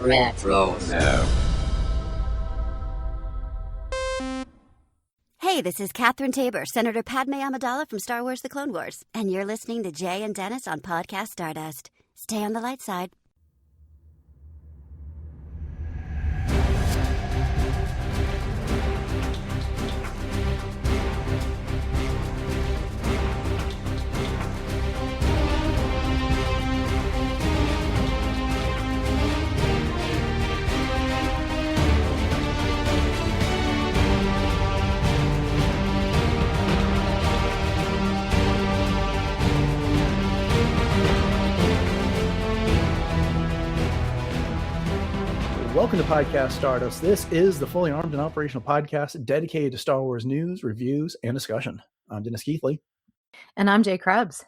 Retro. Hey, this is Catherine Tabor, Senator Padme Amidala from Star Wars The Clone Wars, and you're listening to Jay and Dennis on Podcast Stardust. Stay on the light side. Welcome to Podcast Stardust. This is the fully armed and operational podcast dedicated to Star Wars news, reviews, and discussion. I'm Dennis Keithley. And I'm Jay Krebs.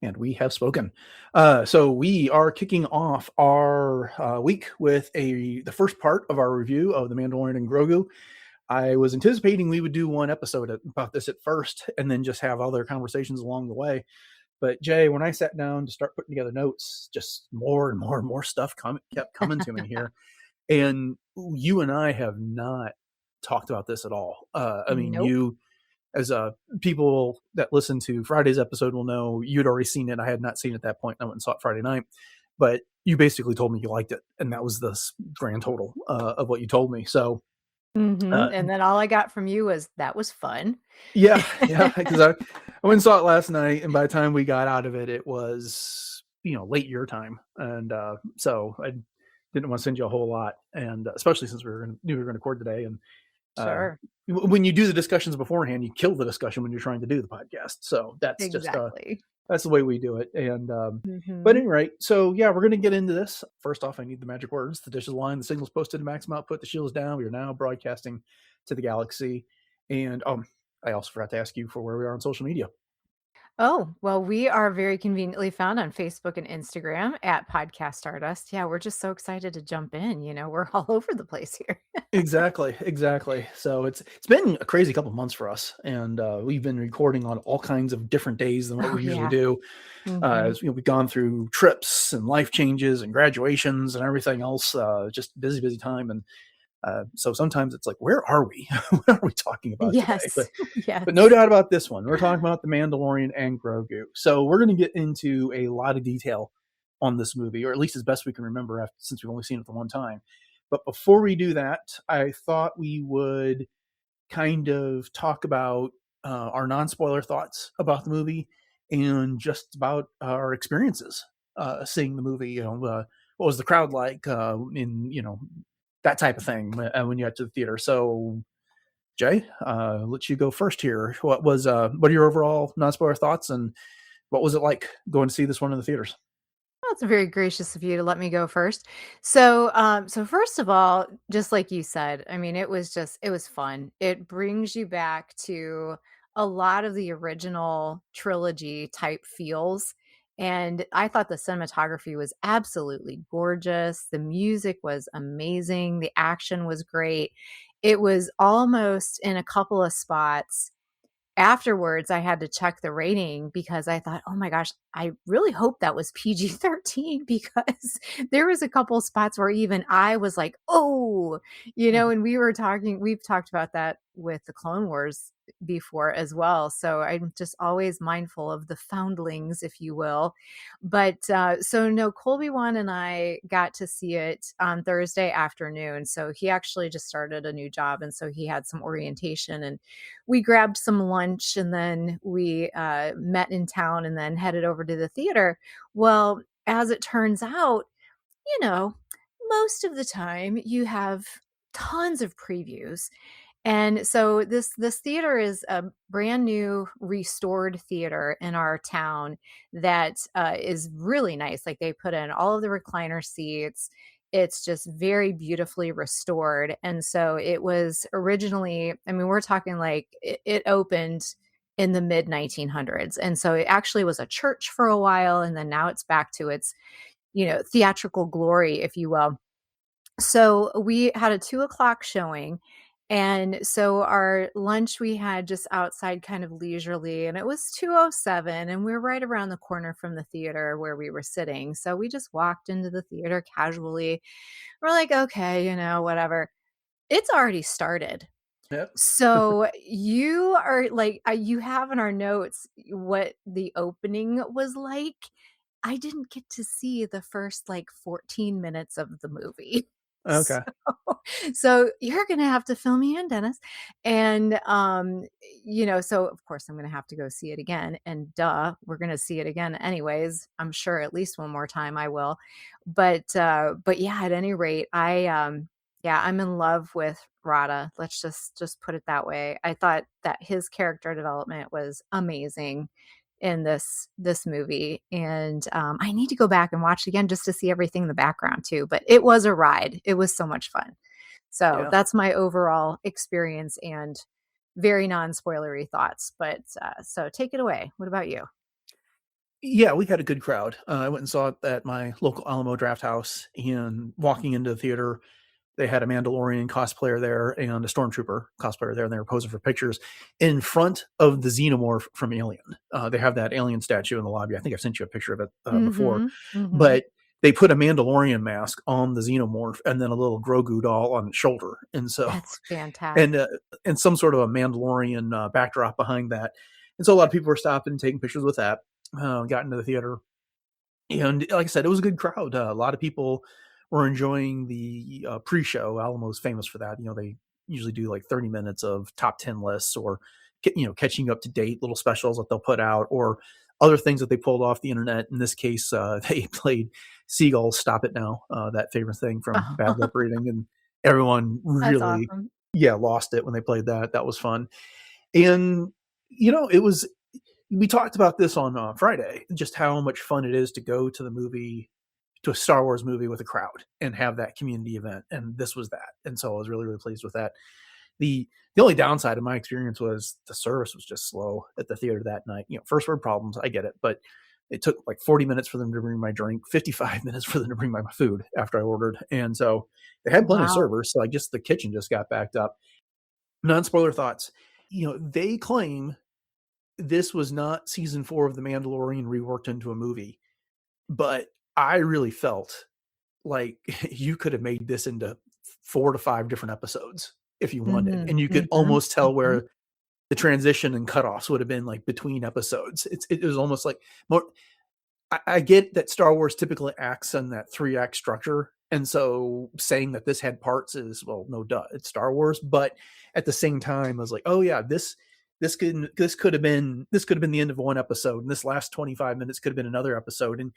And we have spoken. So we are kicking off our week with the first part of our review of The Mandalorian and Grogu. I was anticipating we would do one episode about this at first and then just have other conversations along the way. But Jay, when I sat down to start putting together notes, just more and more and more stuff kept coming to me here. And you and I have not talked about this at all. Nope. You, as people that listen to Friday's episode will know, you'd already seen it. I had not seen it at that point. I went and saw it Friday night. But you basically told me you liked it. And that was the grand total of what you told me. So, and then all I got from you was, that was fun. Yeah. Because I went and saw it last night. And by the time we got out of it, it was, late your time. And so I didn't want to send you a whole lot, and especially since we were going to record today. And Sure. When you do the discussions beforehand, you kill the discussion when you're trying to do the podcast. So that's exactly. just that's the way we do it. And but anyway, so yeah, we're going to get into this. First off, I need the magic words. The dish is lined, the signal's posted to maximum output, the shield is down. We are now broadcasting to the galaxy. And I also forgot to ask you for where we are on social media. Oh, well, we are very conveniently found on Facebook and Instagram at Podcast Stardust. Yeah, we're just so excited to jump in. We're all over the place here. Exactly. So it's been a crazy couple of months for us, and we've been recording on all kinds of different days than what we usually do. As we've gone through trips and life changes and graduations and everything else. Just busy time. And so sometimes it's like, where are we? What are we talking about today? But no doubt about this one. We're talking about The Mandalorian and Grogu. So we're going to get into a lot of detail on this movie, or at least as best we can remember since we've only seen it the one time. But before we do that, I thought we would kind of talk about our non-spoiler thoughts about the movie and just about our experiences seeing the movie. What was the crowd like that type of thing when you got to the theater. So, Jay, let you go first here. What are your overall non-spoiler thoughts, and what was it like going to see this one in the theaters? Well, it's very gracious of you to let me go first. So first of all, just like you said, it was fun. It brings you back to a lot of the original trilogy type feels. And I thought the cinematography was absolutely gorgeous. The music was amazing. The action was great. It was almost in a couple of spots. Afterwards, I had to check the rating because I thought, oh my gosh, I really hope that was PG-13, because there was a couple of spots where even I was like, oh, and we've talked about that with the Clone Wars before as well. So I'm just always mindful of the foundlings, if you will. But Colby Wan and I got to see it on Thursday afternoon. So he actually just started a new job. And so he had some orientation, and we grabbed some lunch, and then we met in town and then headed over to the theater. Well, as it turns out, most of the time you have tons of previews. And so this theater is a brand new restored theater in our town that is really nice. Like, they put in all of the recliner seats. It's just very beautifully restored. And so it was originally, we're talking like it opened in the mid 1900s. And so it actually was a church for a while. And then now it's back to its, theatrical glory, if you will. So we had a 2:00 showing. And so our lunch we had just outside kind of leisurely, and it was 2:07, and we're right around the corner from the theater where we were sitting. So we just walked into the theater casually. We're like, okay, whatever. It's already started. Yep. So you are like, you have in our notes what the opening was like. I didn't get to see the first like 14 minutes of the movie. Okay. So you're gonna have to fill me in, Dennis. And so of course I'm gonna have to go see it again. And we're gonna see it again anyways. I'm sure at least one more time I will. But yeah, at any rate, I'm in love with Rada. Let's just put it that way. I thought that his character development was amazing in this movie, and I need to go back and watch it again just to see everything in the background too. But it was a ride. It was so much fun. So Yeah. that's my overall experience and very non-spoilery thoughts. But so take it away. What about you? Yeah, we had a good crowd. I went and saw it at my local Alamo Draft House, and walking into the theater, they had a Mandalorian cosplayer there and a Stormtrooper cosplayer there, and they were posing for pictures in front of the Xenomorph from Alien. They have that Alien statue in the lobby. I think I've sent you a picture of it before. Mm-hmm. But they put a Mandalorian mask on the Xenomorph and then a little Grogu doll on its shoulder. And so That's fantastic. and some sort of a Mandalorian backdrop behind that. And so a lot of people were stopping and taking pictures with that. Got into the theater. And like I said, it was a good crowd. A lot of people were enjoying the pre-show. Alamo's famous for that. They usually do like 30 minutes of top 10 lists, or catching up to date little specials that they'll put out, or other things that they pulled off the internet. In this case, they played Seagull's "Stop It Now," that famous thing from Bad Lip Reading, and everyone That's really, awesome. lost it when they played that. That was fun. And it was. We talked about this on Friday, just how much fun it is to go to the movie, to a Star Wars movie with a crowd and have that community event. And this was that. And so I was really, really pleased with that. The only downside of my experience was the service was just slow at the theater that night. First world problems, I get it, but it took like 40 minutes for them to bring my drink, 55 minutes for them to bring my food after I ordered. And so they had plenty of servers. So I guess the kitchen just got backed up. Non-spoiler thoughts. They claim this was not season 4 of The Mandalorian reworked into a movie, but I really felt like you could have made this into 4 to 5 different episodes if you wanted. And you could almost tell where the transition and cutoffs would have been like between episodes. It was almost like more. I get that Star Wars typically acts on that 3-act structure. And so saying that this had parts is, well, no duh, it's Star Wars. But at the same time, I was like, oh yeah, this could have been the end of one episode, and this last 25 minutes could have been another episode. And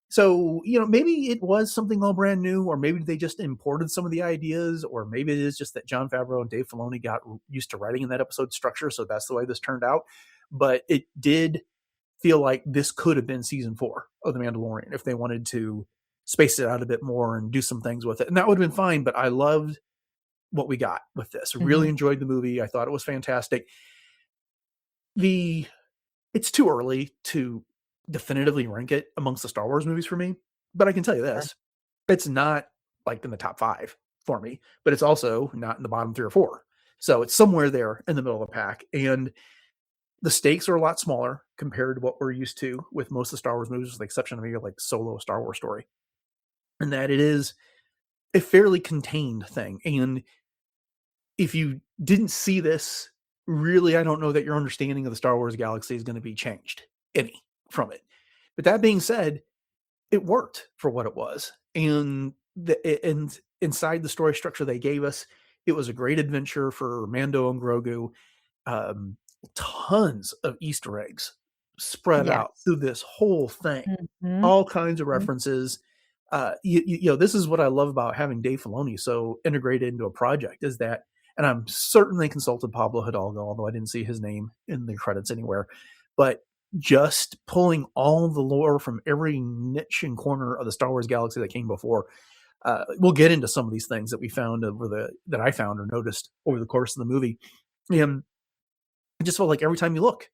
so, maybe it was something all brand new, or maybe they just imported some of the ideas, or maybe it is just that Jon Favreau and Dave Filoni got used to writing in that episode structure. So that's the way this turned out. But it did feel like this could have been season 4 of The Mandalorian if they wanted to space it out a bit more and do some things with it. And that would have been fine. But I loved what we got with this. Really enjoyed the movie. I thought it was fantastic. It's too early to definitively rank it amongst the Star Wars movies for me, but I can tell you this, it's not like in the top 5 for me, but it's also not in the bottom 3 or 4. So it's somewhere there in the middle of the pack. And the stakes are a lot smaller compared to what we're used to with most of the Star Wars movies, with the exception of maybe like Solo Star Wars story. And that it is a fairly contained thing. And if you didn't see this, really, I don't know that your understanding of the Star Wars galaxy is going to be changed any from it. But that being said, it worked for what it was. And inside the story structure they gave us, it was a great adventure for Mando and Grogu. Tons of Easter eggs spread out through this whole thing. All kinds of references. This is what I love about having Dave Filoni so integrated into a project, is that, and I'm certainly consulted Pablo Hidalgo, although I didn't see his name in the credits anywhere, but just pulling all the lore from every niche and corner of the Star Wars galaxy that came before. We'll get into some of these things that we found that I found or noticed over the course of the movie. And it just felt like every time you look,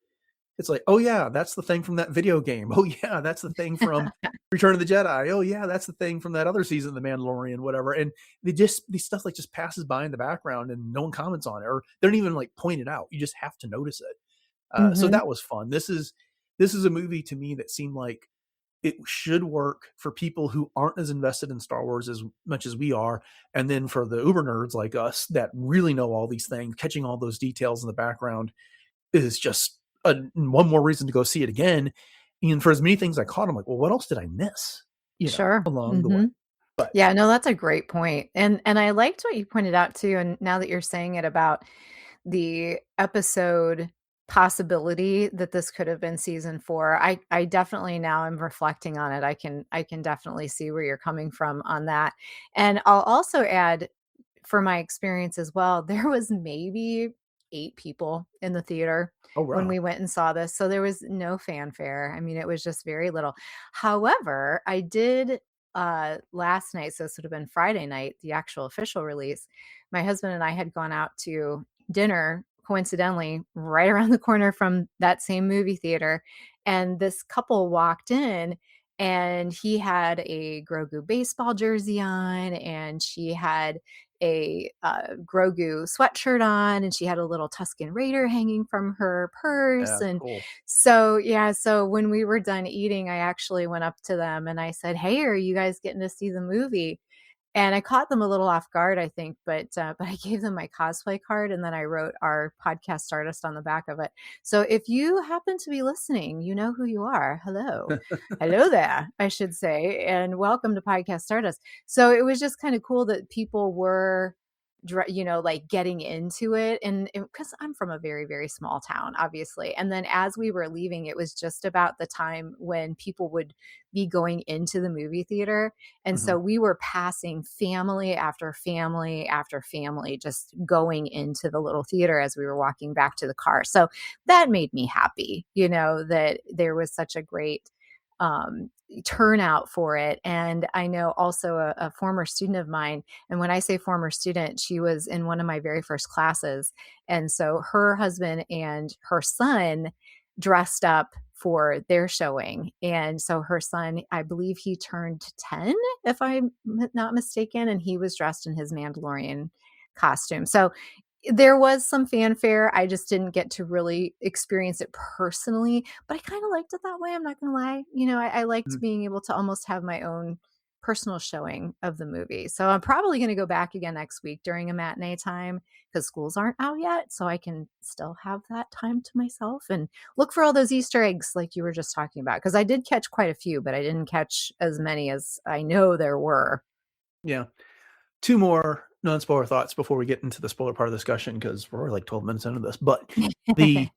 it's like, oh yeah, that's the thing from that video game. Oh yeah, that's the thing from Return of the Jedi. Oh yeah, that's the thing from that other season of The Mandalorian, whatever. And these stuff like just passes by in the background and no one comments on it, or they don't even like point it out. You just have to notice it. So that was fun. This is a movie to me that seemed like it should work for people who aren't as invested in Star Wars as much as we are. And then for the uber nerds like us that really know all these things, catching all those details in the background is just one more reason to go see it again. And for as many things I caught, I'm like, well, what else did I miss? Sure. Along the way. But yeah, no, that's a great point. And I liked what you pointed out too. And now that you're saying it about the episode possibility that this could have been season 4, I definitely, now I'm reflecting on it, I can definitely see where you're coming from on that. And I'll also add, for my experience as well, there was maybe 8 people in the theater oh when wow. we went and saw this. So there was no fanfare. I mean, it was just very little. However, I did last night, so this would have been Friday night, the actual official release. My husband and I had gone out to dinner, coincidentally, right around the corner from that same movie theater. And this couple walked in, and he had a Grogu baseball jersey on, and she had a Grogu sweatshirt on, and she had a little Tusken Raider hanging from her purse. Yeah, And cool. so, yeah, so when we were done eating, I actually went up to them and I said, "Hey, are you guys getting to see the movie?" And I caught them a little off guard, I think, but I gave them my cosplay card, and then I wrote our Podcast Stardust on the back of it. So if you happen to be listening, you know who you are. Hello. Hello there, I should say, and welcome to Podcast Stardust. So it was just kind of cool that people were, like getting into it. And because I'm from a very, very small town, obviously. And then as we were leaving, it was just about the time when people would be going into the movie theater. And so we were passing family after family after family, just going into the little theater as we were walking back to the car. So that made me happy, that there was such a great turnout for it. And I know also a former student of mine, and when I say former student, she was in one of my very first classes. And so her husband and her son dressed up for their showing. And so her son, I believe he turned 10, if I'm not mistaken, and he was dressed in his Mandalorian costume. So there was some fanfare. I just didn't get to really experience it personally, but I kind of liked it that way. I'm not going to lie. I liked being able to almost have my own personal showing of the movie. So I'm probably going to go back again next week during a matinee time, because schools aren't out yet. So I can still have that time to myself and look for all those Easter eggs like you were just talking about. Because I did catch quite a few, but I didn't catch as many as I know there were. Yeah. 2 more non-spoiler thoughts before we get into the spoiler part of the discussion, because we're already like 12 minutes into this. But the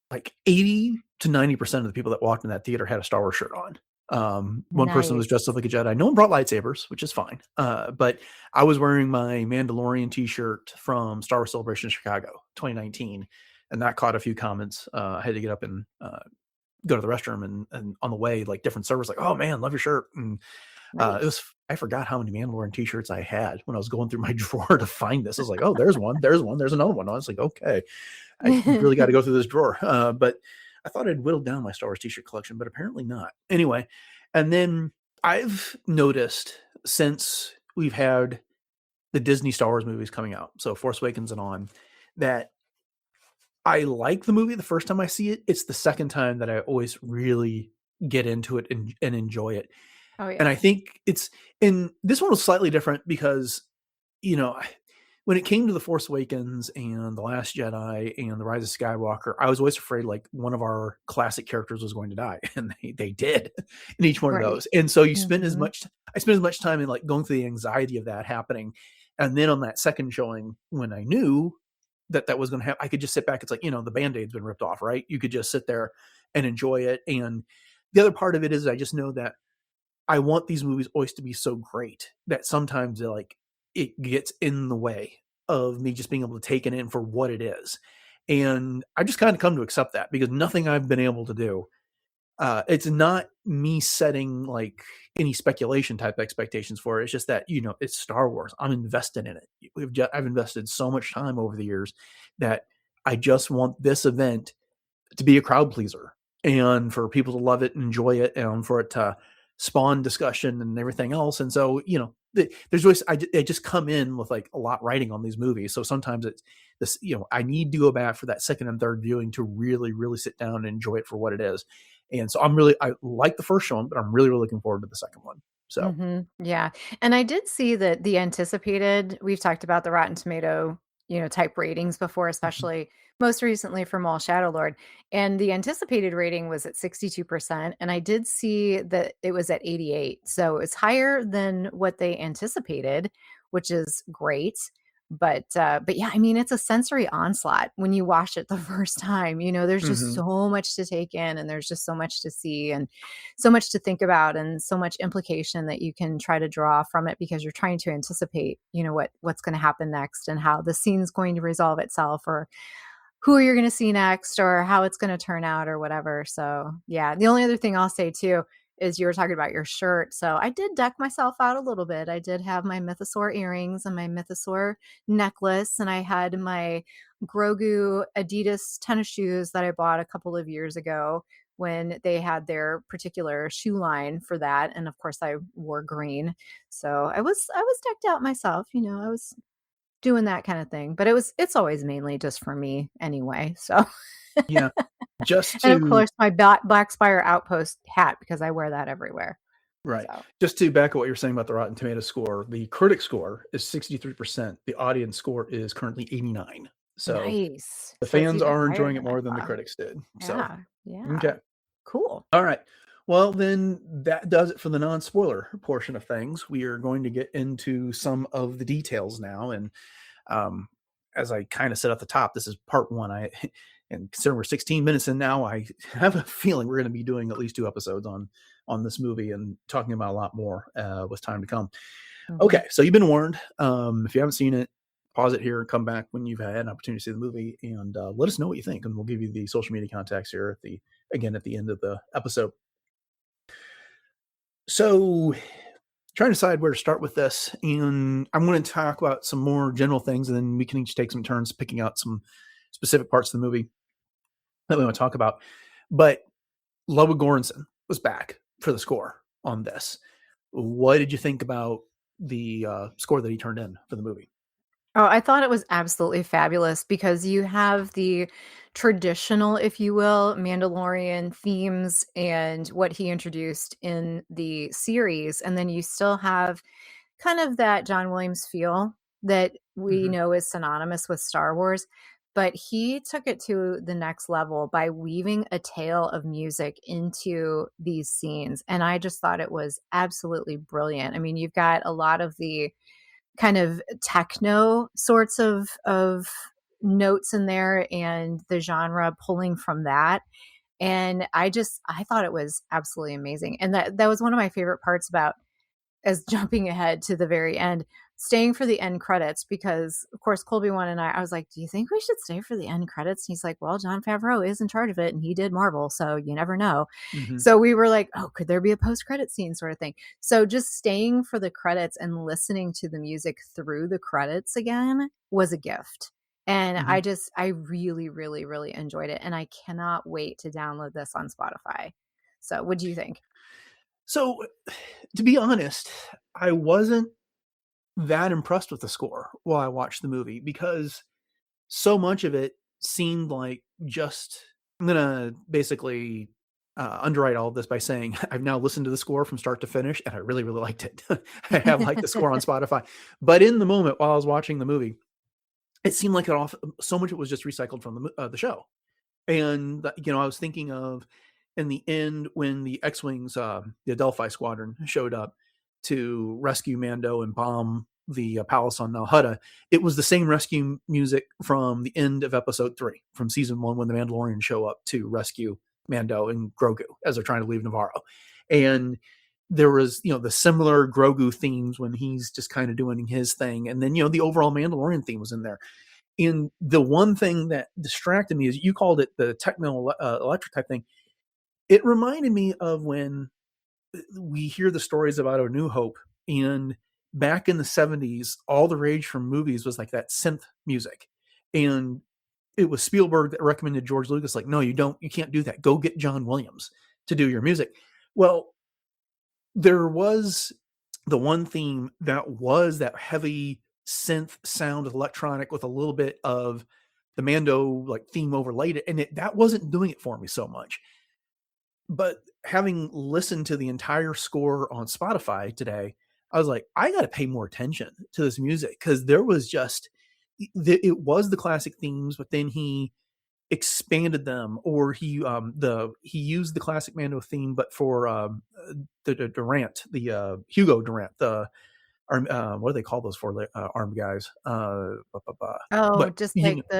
like 80 to 90% of the people that walked in that theater had a Star Wars shirt on. One person was dressed up like a Jedi. No one brought lightsabers, which is fine. But I was wearing my Mandalorian t-shirt from Star Wars Celebration Chicago 2019, and that caught a few comments. I had to get up and go to the restroom, and on the way, like different servers like, "Oh man, love your shirt." And I forgot how many Mandalorian t-shirts I had when I was going through my drawer to find this. I was like, "Oh, there's one, there's another one." I was like, "Okay, I really got to go through this drawer." But I thought I'd whittled down my Star Wars t-shirt collection, but apparently not. Anyway, and then I've noticed since we've had the Disney Star Wars movies coming out, so Force Awakens and on, that I like the movie the first time I see it. It's the second time that I always really get into it and enjoy it. Oh, yeah. And I think and this one was slightly different because, when it came to The Force Awakens and The Last Jedi and The Rise of Skywalker, I was always afraid like one of our classic characters was going to die, and they did in each one of those. And so I spent as much time in like going through the anxiety of that happening. And then on that second showing, when I knew that was going to happen, I could just sit back. It's like, the Band-Aid's been ripped off, right? You could just sit there and enjoy it. And the other part of it is I just know that I want these movies always to be so great that sometimes it gets in the way of me just being able to take it in for what it is. And I just kind of come to accept that, because nothing I've been able to do, it's not me setting like any speculation type expectations for it. It's just that, it's Star Wars. I'm invested in it. I've invested so much time over the years that I just want this event to be a crowd pleaser and for people to love it and enjoy it and for it to spawn discussion and everything else. And so, there's always, I just come in with like a lot writing on these movies. So sometimes it's this, I need to go back for that second and third viewing to really, really sit down and enjoy it for what it is. And so I like the first one, but I'm really, really looking forward to the second one. So, Yeah. And I did see that the anticipated, we've talked about the Rotten Tomato, type ratings before, especially most recently for Mall Shadowlord. And the anticipated rating was at 62%. And I did see that it was at 88. So it's higher than what they anticipated, which is great. But yeah, I mean, it's a sensory onslaught when you watch it the first time. There's just so much to take in, and there's just so much to see, and so much to think about, and so much implication that you can try to draw from it because you're trying to anticipate, what's going to happen next and how the scene's going to resolve itself, or who you're going to see next, or how it's going to turn out, or whatever. So yeah, the only other thing I'll say too is you were talking about your shirt. So I did deck myself out a little bit. I did have my Mythosaur earrings and my Mythosaur necklace, and I had my Grogu Adidas tennis shoes that I bought a couple of years ago when they had their particular shoe line for that. And of course I wore green. So I was decked out myself, I was doing that kind of thing, but it's always mainly just for me anyway. So yeah, and of course my Black Spire Outpost hat, because I wear that everywhere. right. So. Just to back up what you're saying about the Rotten Tomato score, the critic score is 63%. The audience score is currently 89. So nice. the So fans are enjoying it more than the critics did. So, yeah. okay. Cool. All right. Well, then that does it for the non-spoiler portion of things. We are going to get into some of the details now. And as I kind of said at the top, this is part one. And considering we're 16 minutes in now, I have a feeling we're going to be doing at least 2 episodes on this movie and talking about a lot more with time to come. Okay, so you've been warned. If you haven't seen it, pause it here and come back when you've had an opportunity to see the movie, and let us know what you think. And we'll give you the social media contacts here at the end of the episode. So, trying to decide where to start with this, and I'm going to talk about some more general things, and then we can each take some turns picking out some specific parts of the movie that we want to talk about. But Ludwig Göransson was back for the score on this. What did you think about the score that he turned in for the movie? Oh, I thought it was absolutely fabulous because you have the traditional, if you will, Mandalorian themes and what he introduced in the series. And then you still have kind of that John Williams feel that we know is synonymous with Star Wars. But he took it to the next level by weaving a tale of music into these scenes. And I just thought it was absolutely brilliant. I mean, you've got a lot of the kind of techno sorts of notes in there and the genre pulling from that. And I thought it was absolutely amazing. And that was one of my favorite parts about, as jumping ahead to the very end, staying for the end credits, because of course Colby One and I was like, do you think we should stay for the end credits? And he's like, well, Jon Favreau is in charge of it and he did Marvel, so you never know. So we were like, oh, could there be a post-credit scene sort of thing? So just staying for the credits and listening to the music through the credits again was a gift. And I really, really, really enjoyed it. And I cannot wait to download this on Spotify. So what do you think? So, to be honest, I wasn't that impressed with the score while I watched the movie because so much of it seemed like just, I'm going to basically underwrite all of this by saying I've now listened to the score from start to finish and I really, really liked it. I have liked the score on Spotify. But in the moment while I was watching the movie, it seemed like so much of it was just recycled from the show. And, I was thinking of in the end when the X-Wings, the Adelphi Squadron, showed up to rescue Mando and bomb the palace on Nal Hutta, it was the same rescue music from the end of episode 3 from season 1 when the Mandalorians show up to rescue Mando and Grogu as they're trying to leave Navarro. And there was, the similar Grogu themes when he's just kind of doing his thing. And then, the overall Mandalorian theme was in there. And the one thing that distracted me is you called it the techno electric type thing. It reminded me of when we hear the stories about A New Hope, and back in the 70s, all the rage from movies was like that synth music. And it was Spielberg that recommended George Lucas, like, no, you can't do that. Go get John Williams to do your music. Well, there was the one theme that was that heavy synth sound electronic with a little bit of the Mando like theme overlaid it. And that wasn't doing it for me so much. But having listened to the entire score on Spotify today, I was like, I got to pay more attention to this music, because there was just, it was the classic themes, but then he expanded them, or he used the classic Mando theme, but for the Durant, the Hugo Durant, the what do they call those for armed guys? But just you like know,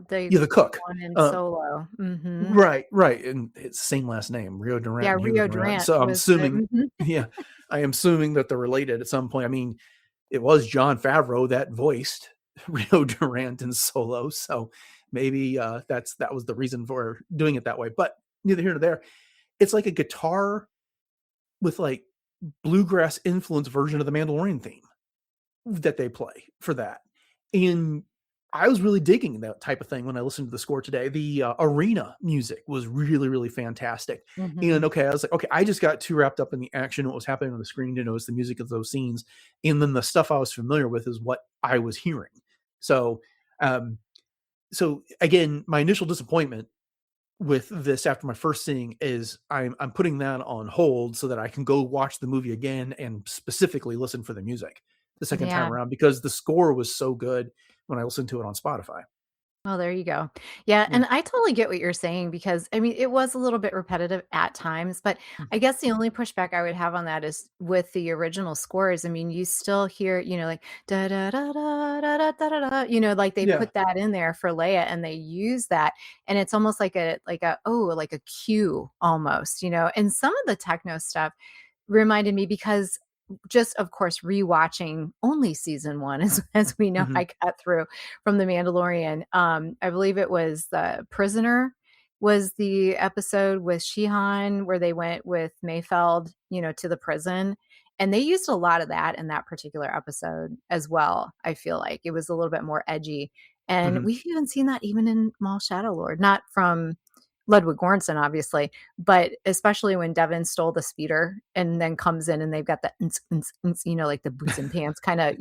the the cook. one in Solo. Right, and it's same last name, Rio Durant Yeah, and Hugo Rio Durant. Durant So I'm was the assuming, yeah, I am assuming that they're related at some point. I mean, it was Jon Favreau that voiced Rio Durant in Solo, so maybe that was the reason for doing it that way. But neither here nor there. It's like a guitar with like bluegrass influence version of the Mandalorian theme that they play for that. And I was really digging that type of thing when I listened to the score today. The arena music was really, really fantastic. And okay, I was like, okay, I just got too wrapped up in the action, what was happening on the screen, to notice the music of those scenes. And then the stuff I was familiar with is what I was hearing. So, so again, my initial disappointment with this after my first seeing is I'm putting that on hold so that I can go watch the movie again and specifically listen for the music the second time Yeah. around, because the score was so good when I listened to it on Spotify. Oh, there you go. Yeah, and I totally get what you're saying, because I mean, it was a little bit repetitive at times, but I guess the only pushback I would have on that is with the original scores. I mean, you still hear, like da da da da da da da da, like they Yeah. put that in there for Leia, and they use that, and it's almost like a cue almost, and some of the techno stuff reminded me, because just of course rewatching only season 1 as we know, Mhm. I got through from The Mandalorian. I believe it was The Prisoner was the episode with Shihan, where they went with Mayfeld, to the prison. And they used a lot of that in that particular episode as well. I feel like it was a little bit more edgy. And Mhm. we've even seen that even in Maul Shadow Lord, not from Ludwig Göransson, obviously, but especially when Devin stole the speeder and then comes in and they've got the, like the boots and pants kind of,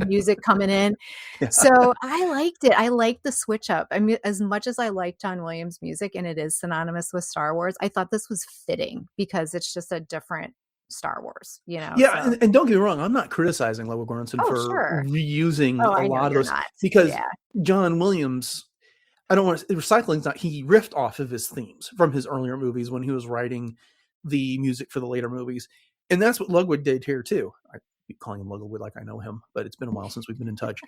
music coming in. Yeah. So I liked it. I liked the switch up. I mean, as much as I like John Williams' music and it is synonymous with Star Wars, I thought this was fitting because it's just a different Star Wars, Yeah, so. and don't get me wrong, I'm not criticizing Ludwig Göransson Oh, for sure. reusing Oh, a I know lot of you're those, not. because Yeah. John Williams, I don't want to, recycling's not, he riffed off of his themes from his earlier movies when he was writing the music for the later movies. And that's what Ludwig did here too. I keep calling him Ludwig like I know him, but it's been a while since we've been in touch.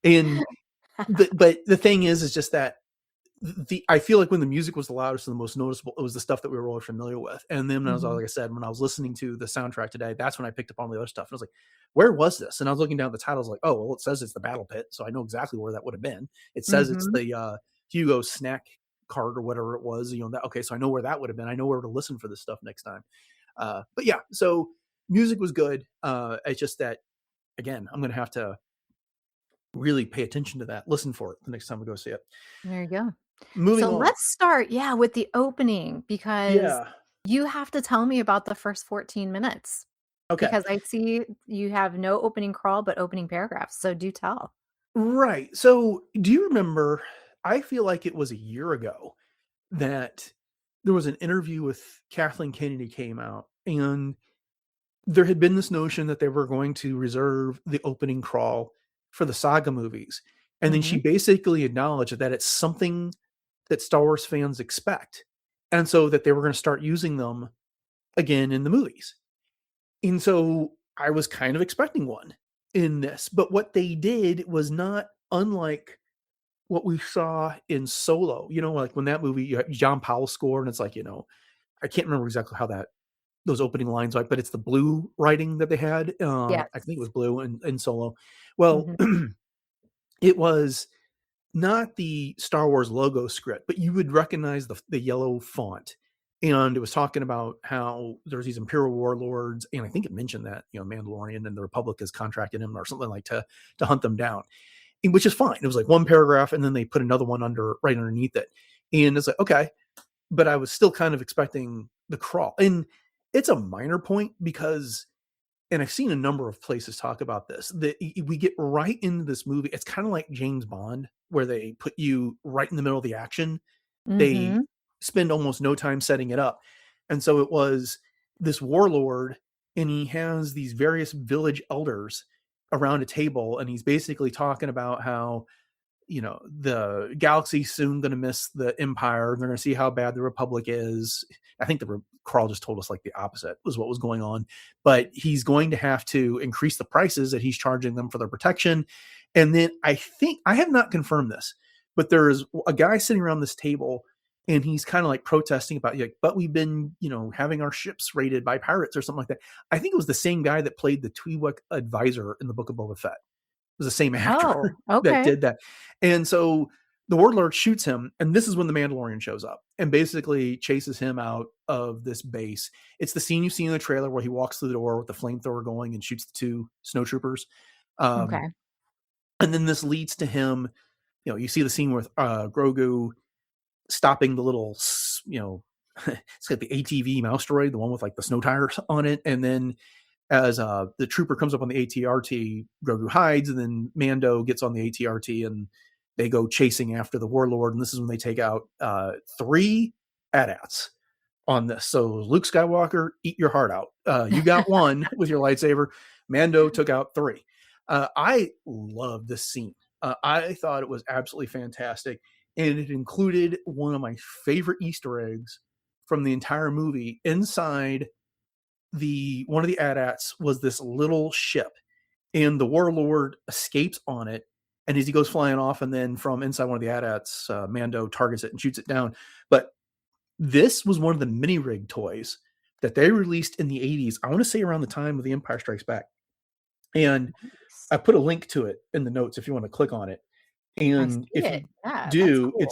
And but the thing is just that I feel like when the music was the loudest and the most noticeable, it was the stuff that we were all familiar with. And then like I said, when I was listening to the soundtrack today, that's when I picked up on the other stuff. And I was like, where was this? And I was looking down at the titles like, oh, well, it says it's the Battle Pit. So I know exactly where that would have been. It says it's the Hugo snack cart or whatever it was, that, okay. So I know where that would have been. I know where to listen for this stuff next time. But yeah, so music was good. It's just that, again, I'm going to have to really pay attention to that. Listen for it the next time we go see it. There you go. Moving So on. let's start, with the opening, because you have to tell me about the first 14 minutes. Okay. Because I see you have no opening crawl, but opening paragraphs. So do tell. Right. So do you remember, I feel like it was a year ago that there was an interview with Kathleen Kennedy came out, and there had been this notion that they were going to reserve the opening crawl for the saga movies. And then she basically acknowledged that it's something that Star Wars fans expect. And so that they were going to start using them again in the movies. And so I was kind of expecting one in this, but what they did was not unlike what we saw in Solo. Like when that movie, you have John Powell score, and it's like, I can't remember exactly how those opening lines like, but it's the blue writing that they had. Yes. I think it was blue in Solo. Well, it was not the Star Wars logo script, but you would recognize the yellow font. And it was talking about how there's these Imperial warlords, and I think it mentioned that Mandalorian and the Republic has contracted him or something like to hunt them down. which is fine. It was like one paragraph, and then they put another one right underneath it. And it's like, okay, but I was still kind of expecting the crawl. And it's a minor point because, and I've seen a number of places talk about this, that we get right into this movie. It's kind of like James Bond, where they put you right in the middle of the action. They spend almost no time setting it up. And so it was this warlord, and he has these various village elders around a table, and he's basically talking about how, the galaxy's soon going to miss the Empire. They're going to see how bad the Republic is. I think Carl just told us like the opposite was what was going on, but he's going to have to increase the prices that he's charging them for their protection. And then I have not confirmed this, but there is a guy sitting around this table, and he's kind of like protesting about, like, but we've been, having our ships raided by pirates or something like that. I think it was the same guy that played the Twi'lek advisor in the Book of Boba Fett. It was the same actor that did that. And so the warlord shoots him, and this is when the Mandalorian shows up and basically chases him out of this base. It's the scene you see in the trailer where he walks through the door with the flamethrower going and shoots the two snowtroopers. And then this leads to him, you see the scene with Grogu stopping the little, it's got the ATV mouse droid, the one with like the snow tires on it. And then as the trooper comes up on the ATRT, Grogu hides, and then Mando gets on the ATRT, and they go chasing after the warlord. And this is when they take out 3 AT-ATs on this. So Luke Skywalker, eat your heart out. You got 1 with your lightsaber. Mando took out 3. I love this scene. I thought it was absolutely fantastic. And it included one of my favorite Easter eggs from the entire movie. Inside one of the AT-ATs was this little ship, and the warlord escapes on it. And as he goes flying off, and then from inside one of the AT-ATs, Mando targets it and shoots it down. But this was one of the mini rig toys that they released in the 80s. I want to say around the time of The Empire Strikes Back. And I put a link to it in the notes if you want to click on it. And if you do, cool.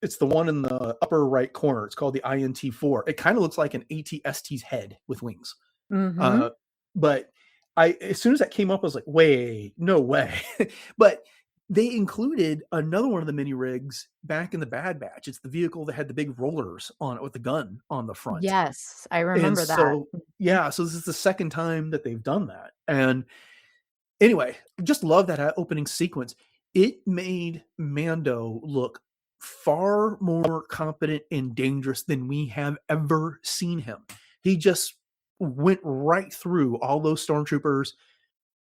It's the one in the upper right corner. It's called the INT-4. It kind of looks like an AT-ST's head with wings. But as soon as that came up, I was like, wait, no way. But they included another one of the mini rigs back in the Bad Batch. It's the vehicle that had the big rollers on it with the gun on the front. Yes, I remember that. So this is the second time that they've done that. And anyway, just love that opening sequence. It made Mando look far more competent and dangerous than we have ever seen him. He just went right through all those stormtroopers.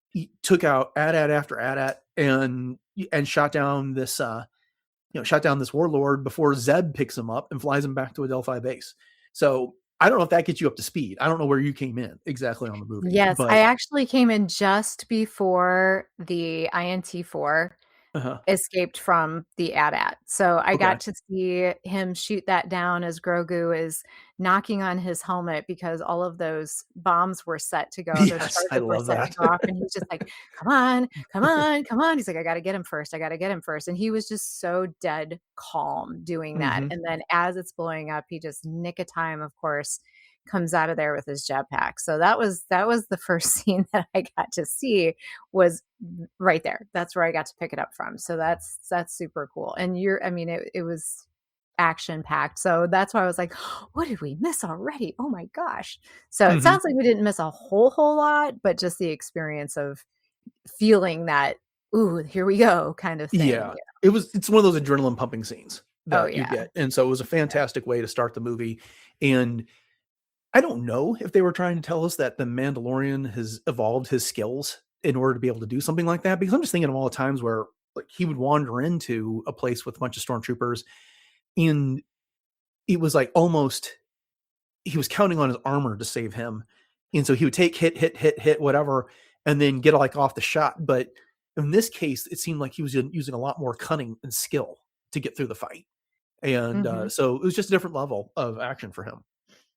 He took out AT-AT after AT-AT and shot down this warlord before Zeb picks him up and flies him back to Adelphi base. So I don't know if that gets you up to speed. I don't know where you came in exactly on the movie. Yes, I actually came in just before the INT-4 escaped from the AT-AT. So I got to see him shoot that down as Grogu is knocking on his helmet because all of those bombs were set to go. Yes, I love that. And he's just like, come on. He's like, I got to get him first. And he was just so dead calm doing that. And then as it's blowing up, he just nick of time, of course, comes out of there with his jetpack. So that was the first scene that I got to see was right there. That's where I got to pick it up from. So that's super cool. And it was action packed. So that's why I was like, what did we miss already? Oh my gosh. So it sounds like we didn't miss a whole lot, but just the experience of feeling that, ooh, here we go kind of thing. Yeah. It's one of those adrenaline pumping scenes that you get. And so it was a fantastic way to start the movie. And I don't know if they were trying to tell us that the Mandalorian has evolved his skills in order to be able to do something like that, because I'm just thinking of all the times where like he would wander into a place with a bunch of stormtroopers, and it was like almost he was counting on his armor to save him, and so he would take hit whatever, and then get like off the shot. But in this case, it seemed like he was using a lot more cunning and skill to get through the fight, and so it was just a different level of action for him.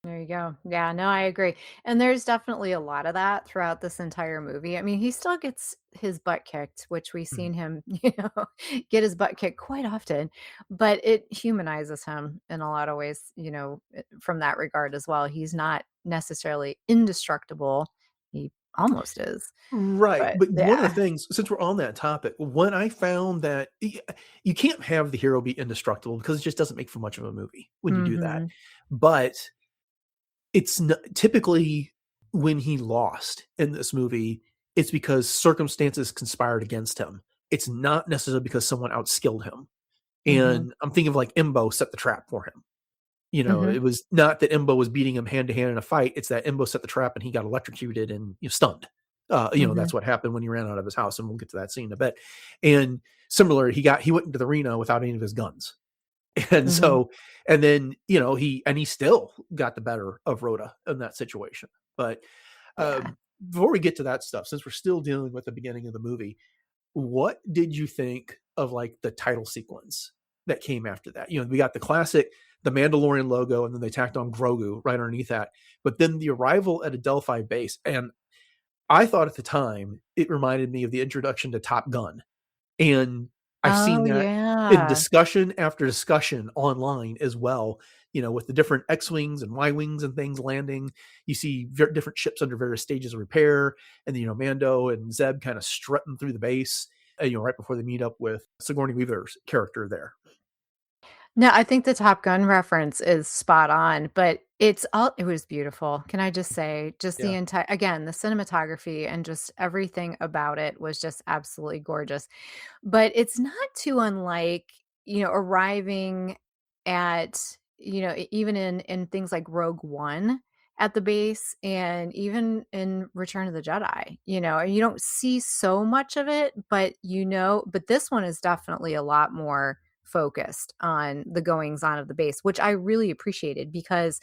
There you go. Yeah, no, I agree. And there's definitely a lot of that throughout this entire movie. I mean, he still gets his butt kicked, which we've seen him, get his butt kicked quite often, but it humanizes him in a lot of ways, from that regard as well. He's not necessarily indestructible. He almost is. Right. But But one of the yeah. things, since we're on that topic, when I found that you can't have the hero be indestructible because it just doesn't make for much of a movie when you do that. Mhm. But it's typically when he lost in this movie, it's because circumstances conspired against him. It's not necessarily because someone outskilled him. Mhm. And I'm thinking of like Imbo set the trap for him. Mhm. It was not that Imbo was beating him hand to hand in a fight. It's that Imbo set the trap and he got electrocuted and stunned. That's Mhm. what happened when he ran out of his house, and we'll get to that scene in a bit. And similar, he went into the arena without any of his guns, and Mhm. so and then he still got the better of Rhoda in that situation. But Yeah. before we get to that stuff, since we're still dealing with the beginning of the movie, what did you think of like the title sequence that came after that? We got the Mandalorian logo, and then they tacked on Grogu right underneath that. But then the arrival at a Delphi base, and I thought at the time it reminded me of the introduction to Top Gun. And I've seen Oh, that in yeah. discussion after discussion online as well, with the different X-wings and Y-wings and things landing. You see different ships under various stages of repair, and then, Mando and Zeb kind of strutting through the base, right before they meet up with Sigourney Weaver's character there. No, I think the Top Gun reference is spot on, but it was beautiful. Can I just say, just the Yeah. entire again, the cinematography and just everything about it was just absolutely gorgeous. But it's not too unlike, arriving at, even in things like Rogue One at the base and even in Return of the Jedi, and you don't see so much of it, but this one is definitely a lot more focused on the goings on of the base, which I really appreciated because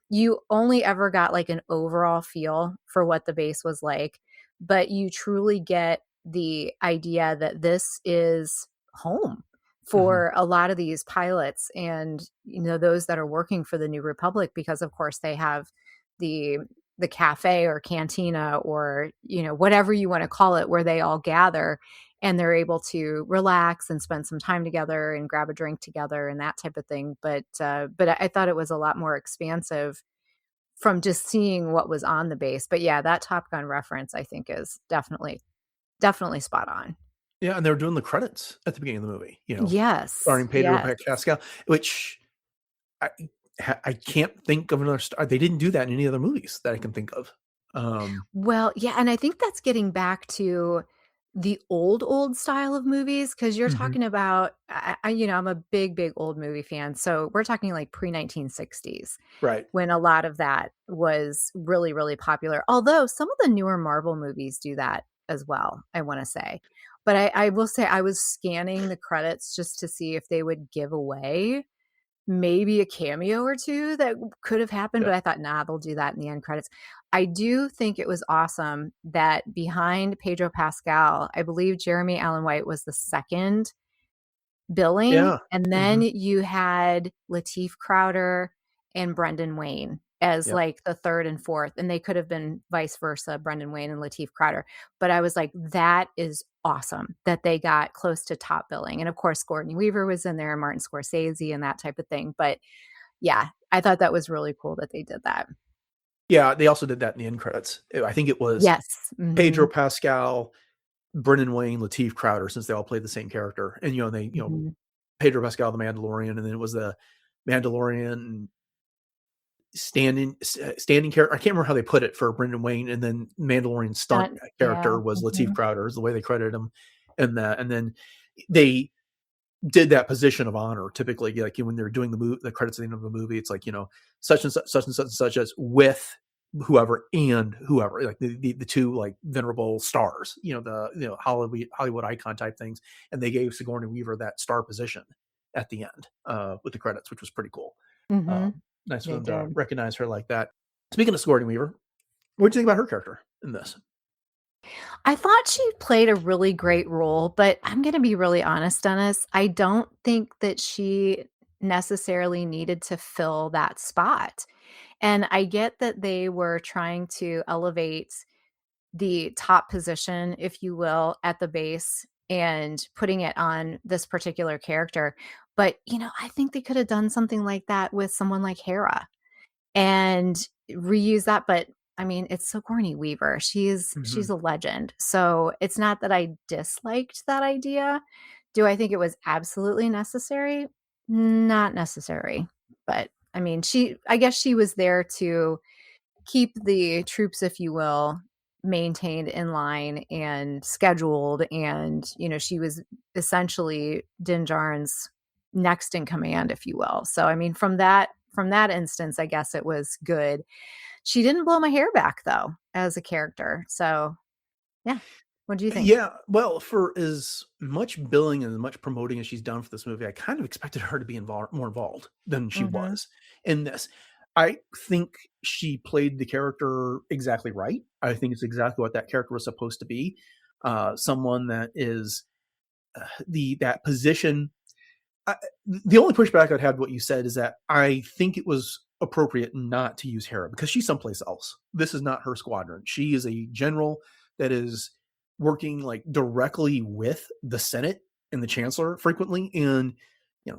you only ever got like an overall feel for what the base was like, but you truly get the idea that this is home Mhm. for a lot of these pilots and those that are working for the New Republic, because of course they have the the cafe or cantina or whatever you want to call it, where they all gather and they're able to relax and spend some time together and grab a drink together and that type of thing. But I thought it was a lot more expansive from just seeing what was on the base. But yeah, that Top Gun reference I think is definitely spot on. Yeah, and they were doing the credits at the beginning of the movie, Yes, starring Pedro yes. Pascal, which I I can't think of another star. They didn't do that in any other movies that I can think of. Well, yeah, and I think that's getting back to the old style of movies because you're Mhm. talking about I'm a big old movie fan, so we're talking like pre-1960s Right. when a lot of that was really popular. Although some of the newer Marvel movies do that as well, I wanna say. But I will say I was scanning the credits just to see if they would give away maybe a cameo or 2 that could have happened, Yeah. but I thought, "Nah, they'll do that in the end credits." I do think it was awesome that behind Pedro Pascal, I believe Jeremy Allen White was the 2nd billing, Yeah. and then Mhm. you had Lateef Crowder and Brendan Wayne as, Yep. like, the 3rd and 4th, and they could have been vice versa, Brendan Wayne and Lateef Crowder, but I was like, "That is awesome that they got close to top billing," and of course, Sigourney Weaver was in there, Martin Scorsese, and that type of thing, but yeah, I thought that was really cool that they did that. Yeah, they also did that in the end credits. I think it was Yes. Pedro Mhm. Pascal, Brendan Wayne, Lateef Crowder, since they all played the same character, and, Mhm. Pedro Pascal, the Mandalorian, and then it was the Mandalorian standing character. I can't remember how they put it for Brendan Wayne, and then Mandalorian stunt Yeah. character was Lateef Mhm. Crowder, is the way they credited him in that, and then they did that position of honor typically, like when they're doing the credits at the end of the movie. It's like, such and such, such and such and such as with whoever and whoever, like the two like venerable stars, the Hollywood icon type things. And they gave Sigourney Weaver that star position at the end with the credits, which was pretty cool. Mhm. Nice for They them to did. recognize her like that. Speaking of Sigourney Weaver, what do you think about her character in this? I thought she played a really great role, but I'm gonna be really honest, Dennis, I don't think that she necessarily needed to fill that spot. And I get that they were trying to elevate the top position, if you will, at the base and putting it on this particular character. But, I think they could have done something like that with someone like Hera and reuse that. But I mean, it's Sigourney Weaver. She's Mhm. a legend. So it's not that I disliked that idea. Do I think it was absolutely necessary? Not necessary. But I mean, I guess she was there to keep the troops, if you will, maintained in line and scheduled. And, she was essentially Din Djarin's next in command, if you will. So I mean, from that instance, I guess it was good. She didn't blow my hair back though, as a character. So yeah. What do you think? Yeah, well, for as much billing and as much promoting as she's done for this movie, I kind of expected her to be more involved than she Mhm. was in this. I think she played the character exactly right. I think it's exactly what that character was supposed to be. Someone that is that position. The only pushback I'd have to what you said is that I think it was appropriate not to use Hera because she's someplace else. This is not her squadron. She is a general that is working like directly with the Senate and the Chancellor frequently, and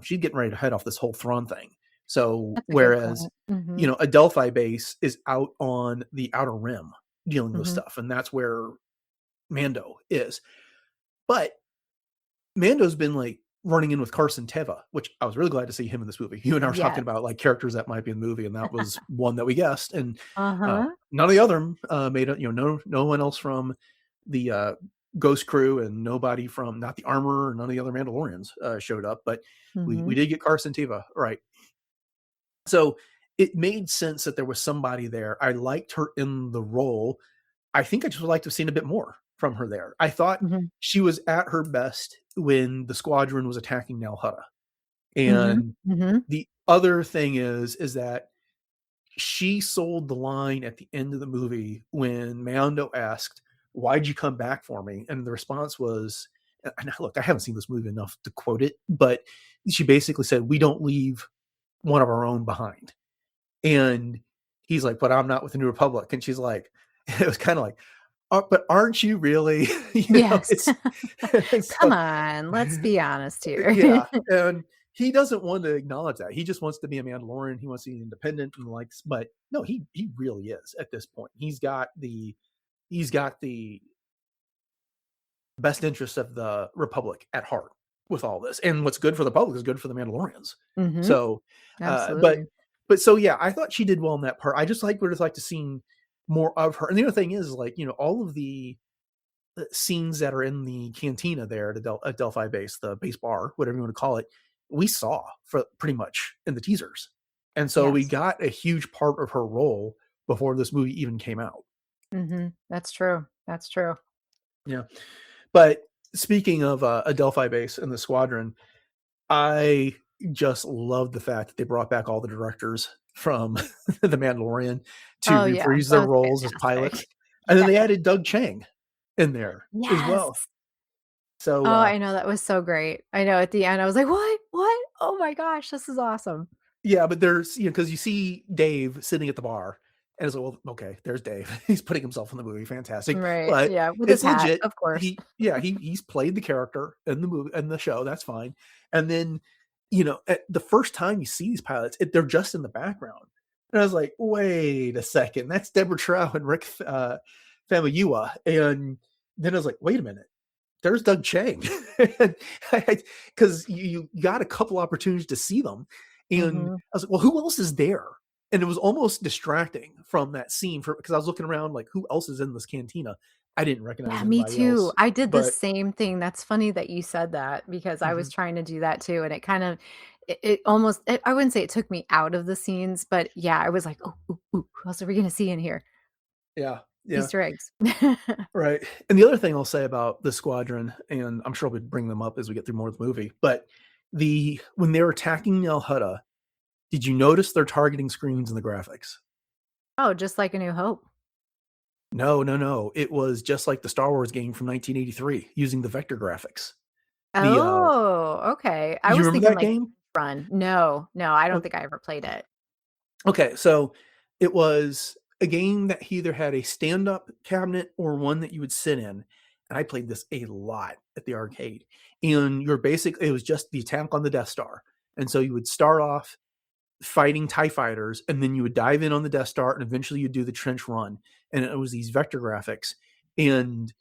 she's getting ready to head off this whole Thrawn thing. So That's a good whereas point. Mhm. a Delphi base is out on the Outer Rim dealing with Mhm. stuff, and that's where Mando is. But Mando's been like running in with Carson Teva, which I was really glad to see him in this movie. You and I were talking Yes. about like characters that might be in the movie, and that was one that we guessed. And Uh-huh. none of the other made it. No one else from the Ghost Crew, and nobody from not the Armor, or none of the other Mandalorians showed up. But we Mhm. did get Carson Teva, right? So it made sense that there was somebody there. I liked her in the role. I think I just would like to have seen a bit more from her there. I thought Mhm. she was at her best when the squadron was attacking Nal Hutta. Mhm. And Mhm. the other thing is that she sold the line at the end of the movie when Mando asked, "Why'd you come back for me?" And the response was, and look, I haven't seen this movie enough to quote it, but she basically said, "We don't leave one of our own behind." And he's like, "But I'm not with the New Republic." And she's like, it was kind of like, but aren't you really?" Yes. It's and Come so on, let's be honest here. yeah, and he doesn't want to acknowledge that. He just wants to be a Mandalorian. He wants to be independent and likes, but no, he really is at this point. He's got the best interests of the Republic at heart with all this. And what's good for the public is good for the Mandalorians. Mhm. So, uh, but Absolutely. but so yeah, I thought she did well in that part. I just would have liked to seen more of her. And the other thing is like all of the scenes that are in the cantina there at Delphi base, the base bar, whatever you want to call it, we saw for pretty much in the teasers. And so we Yes. got a huge part of her role before this movie even came out. Mhm. That's true. That's true. Yeah. But speaking of a Delphi base and the squadron, I just love the fact that they brought back all the directors from The Mandalorian to Oh, yeah. reprise That their was roles as pilots. fantastic. And then they Yes. added Doug Chang in there as well. Yes. So, Oh, I know, that was so great. I know at the end, I was like, "What? What? Oh my gosh, this is awesome." yeah, but there's, because you see Dave sitting at the bar and it's like, well, okay, there's Dave. He's putting himself in the movie. Fantastic. Right, But yeah, with his it's hat, legit. of course. He's played the character in the movie and the show. That's fine. And then, at the first time you see these pilots, they're just in the background. And I was like, wait a second, that's Deborah Trow and Rick Famuyiwa. And then I was like, wait a minute, there's Doug Chang. Because you got a couple opportunities to see them. And Mhm. I was like, well, who else is there? And it was almost distracting from that scene because I was looking around like, who else is in this cantina? I didn't recognize Yeah, me anybody too. else. I did the But same thing. That's funny that you said that because I was mhm, trying to do that too, and it kind of it almost I wouldn't say it took me out of the scenes, but yeah, I was like, "Oh, ooh, ooh, who else are we gonna see in here?" yeah, yeah, Easter eggs. right. And the other thing I'll say about the squadron, and I'm sure we'll bring them up as we get through more of the movie, but when they're attacking Nal Hutta, did you notice their targeting screens in the graphics? Oh, just like A New Hope. No, no, no. It was just like the Star Wars game from 1983 using the vector graphics. The Oh, okay. I You was remember thinking that like game? Run. No, no, I don't O think I ever played it. Okay, so it was a game that either had a stand-up cabinet or one that you would sit in, and I played this a lot at the arcade. And it was just the attack on the Death Star. And so you would start off fighting TIE fighters, and then you would dive in on the Death Star, and eventually you'd do the trench run. And it was these vector graphics. And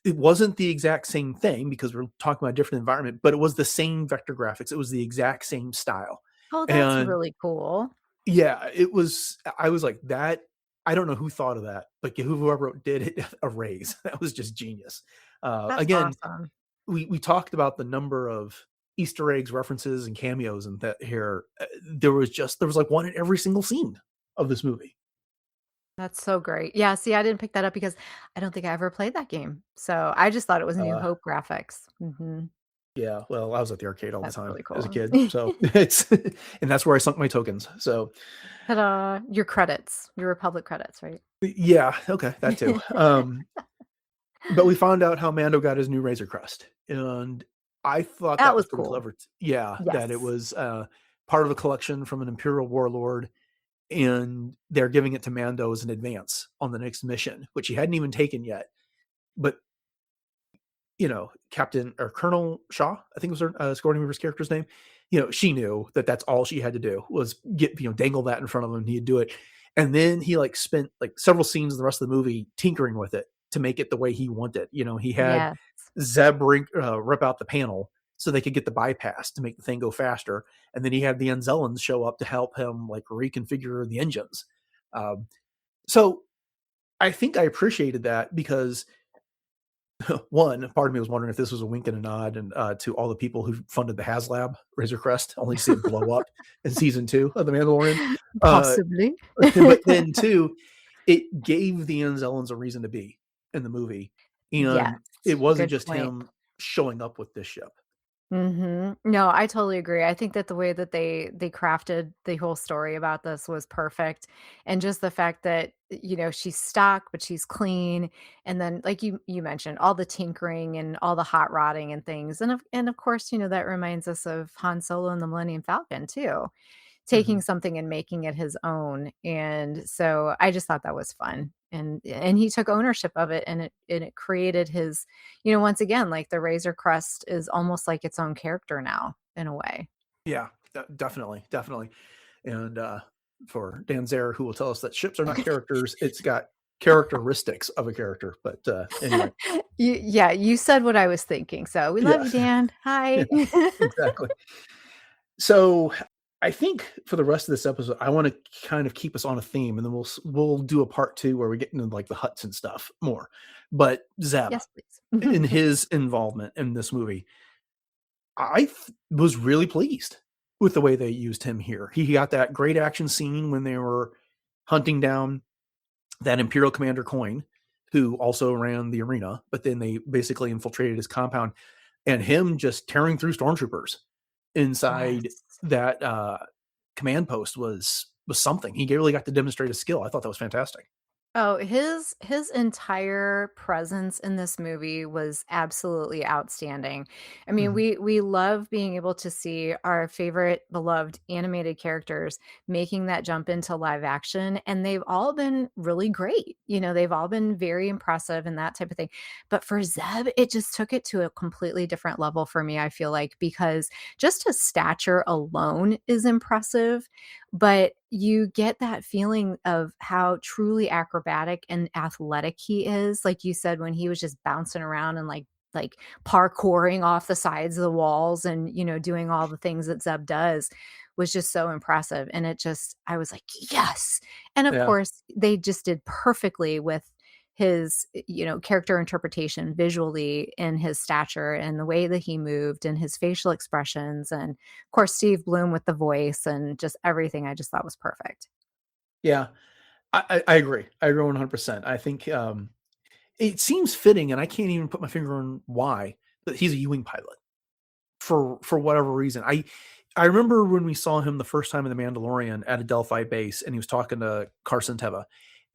it wasn't the exact same thing because we're talking about a different environment, but it was the same vector graphics. It was the exact same style. Oh, that's And really cool. yeah, I was like, that, I don't know who thought of that, but whoever did it, a raise. That was just genius. That's Again, awesome. we talked about the number of Easter eggs, references, and cameos, and that here there was like one in every single scene of this movie. That's so great. Yeah, see, I didn't pick that up because I don't think I ever played that game. So I just thought it was New Uh, Hope graphics. Mhm. yeah, well, I was at the arcade all the That's time really as a cool. kid, so it's and that's where I sunk my tokens. So Ta-da! Your credits, your Republic credits, right? yeah, okay, that too. But we found out how Mando got his new Razor Crest, and I thought That that was was pretty cool. clever. Yeah, that it Yes. was part of a collection from an Imperial warlord, and they're giving it to Mando as an advance on the next mission, which he hadn't even taken yet. But Captain or Colonel Shaw, I think was her Sigourney Weaver's character's name. She knew that that's all she had to do was dangle that in front of him, and he'd do it. And then he spent several scenes in the rest of the movie tinkering with it to make it the way he wanted. He had Yes. Zeb rip out the panel so they could get the bypass to make the thing go faster, and then he had the Anzellans show up to help him reconfigure the engines. So I think I appreciated that because one part of me was wondering if this was a wink and a nod and to all the people who funded the HasLab Razor Crest, only to see it blow up in season 2 of The Mandalorian. Possibly. But then two, it gave the Anzellans a reason to be in the movie, Yes, and it wasn't good just point. him showing up with this ship. No, I totally agree. I think that the way that they crafted the whole story about this was perfect, and just the fact that, she's stuck, but she's clean, and then, like you mentioned, all the tinkering and all the hot rodding and things, and of course, that reminds us of Han Solo and the Millennium Falcon too, taking Mhm. something and making it his own, and so I just thought that was fun, and he took ownership of it, and it created his, once again, like, the Razor Crest is almost like its own character now in a way. Yeah, definitely, definitely. And for Dan Zer, who will tell us that ships are not characters, it's got characteristics of a character. But anyway, Yeah, you said what I was thinking, so we love yeah, you, Dan. yeah, Hi. exactly. So I think for the rest of this episode, I want to kind of keep us on a theme, and then we'll do a part 2 where we get into the huts and stuff more. But Zeb Yes, in please. his involvement in this movie, was really pleased with the way they used him here. He got that great action scene when they were hunting down that Imperial Commander Coin, who also ran the arena, but then they basically infiltrated his compound, and him just tearing through stormtroopers inside Yes. that command post was something. He really got to demonstrate his skill. I thought that was fantastic. Oh, his entire presence in this movie was absolutely outstanding. I mean, Mhm. we love being able to see our favorite beloved animated characters making that jump into live action, and they've all been really great. They've all been very impressive and that type of thing. But for Zeb, it just took it to a completely different level for me, I feel like, because just his stature alone is impressive, but you get that feeling of how truly acrobatic and athletic he is. Like you said, when he was just bouncing around and like parkouring off the sides of the walls and doing all the things that Zeb does was just so impressive. And I was like, yes. And of Yeah. course, they just did perfectly with his character interpretation visually in his stature and the way that he moved and his facial expressions, and of course Steve Bloom with the voice and just everything. I just thought was perfect. Yeah. I agree. I agree 100%. I think it seems fitting, and I can't even put my finger on why, but he's a Ewing pilot for whatever reason. I remember when we saw him the first time in The Mandalorian at a Delphi base, and he was talking to Carson Teva,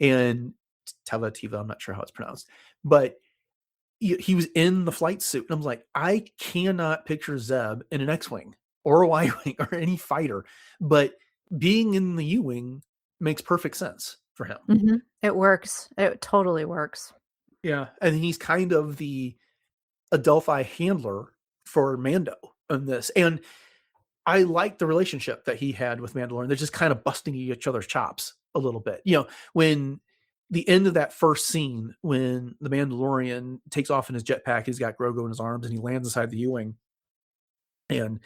and Tiva, I'm not sure how it's pronounced, but he was in the flight suit, and I was like, I cannot picture Zeb in an X-wing or a Y-wing or any fighter, but being in the U-wing makes perfect sense for him. It works. It totally works. Yeah, and he's kind of the Adelphi handler for Mando in this. And I like the relationship that he had with Mandalorian. They're just kind of busting each other's chops a little bit. When the end of that first scene, when the Mandalorian takes off in his jetpack, he's got Grogu in his arms and he lands inside the U-Wing. And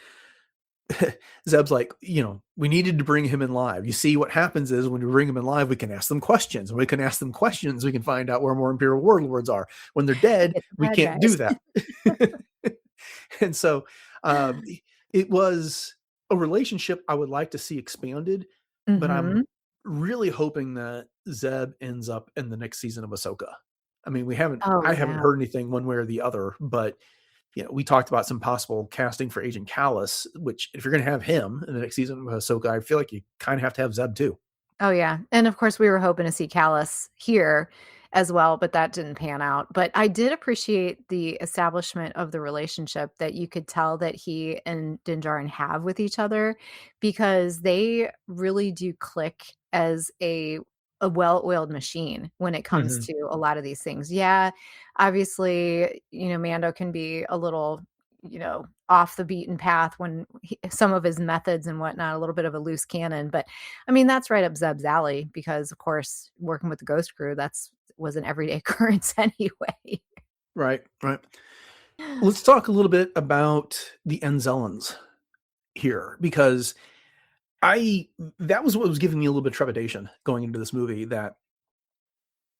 Zeb's like, we needed to bring him in live. You see, what happens is when we bring him in live, we can ask them questions. When we can ask them questions, we can find out where more Imperial warlords are. When they're dead, we can't do that. And so it was a relationship I would like to see expanded, but I'm really hoping that Zeb ends up in the next season of Ahsoka. I mean, I haven't heard anything one way or the other, but we talked about some possible casting for Agent Kallus, which if you're going to have him in the next season of Ahsoka, I feel like you kind of have to have Zeb too. Oh yeah. And of course we were hoping to see Kallus here as well, but that didn't pan out. But I did appreciate the establishment of the relationship that you could tell that he and Din Djarin have with each other, because they really do click as a well-oiled machine when it comes to a lot of these things. Yeah, obviously, Mando can be a little, off the beaten path when some of his methods and whatnot, a little bit of a loose cannon. But I mean, that's right up Zeb's alley because, of course, working with the Ghost Crew, was an everyday occurrence anyway. Right. Let's talk a little bit about the Anzellans here, because that was what was giving me a little bit of trepidation going into this movie, that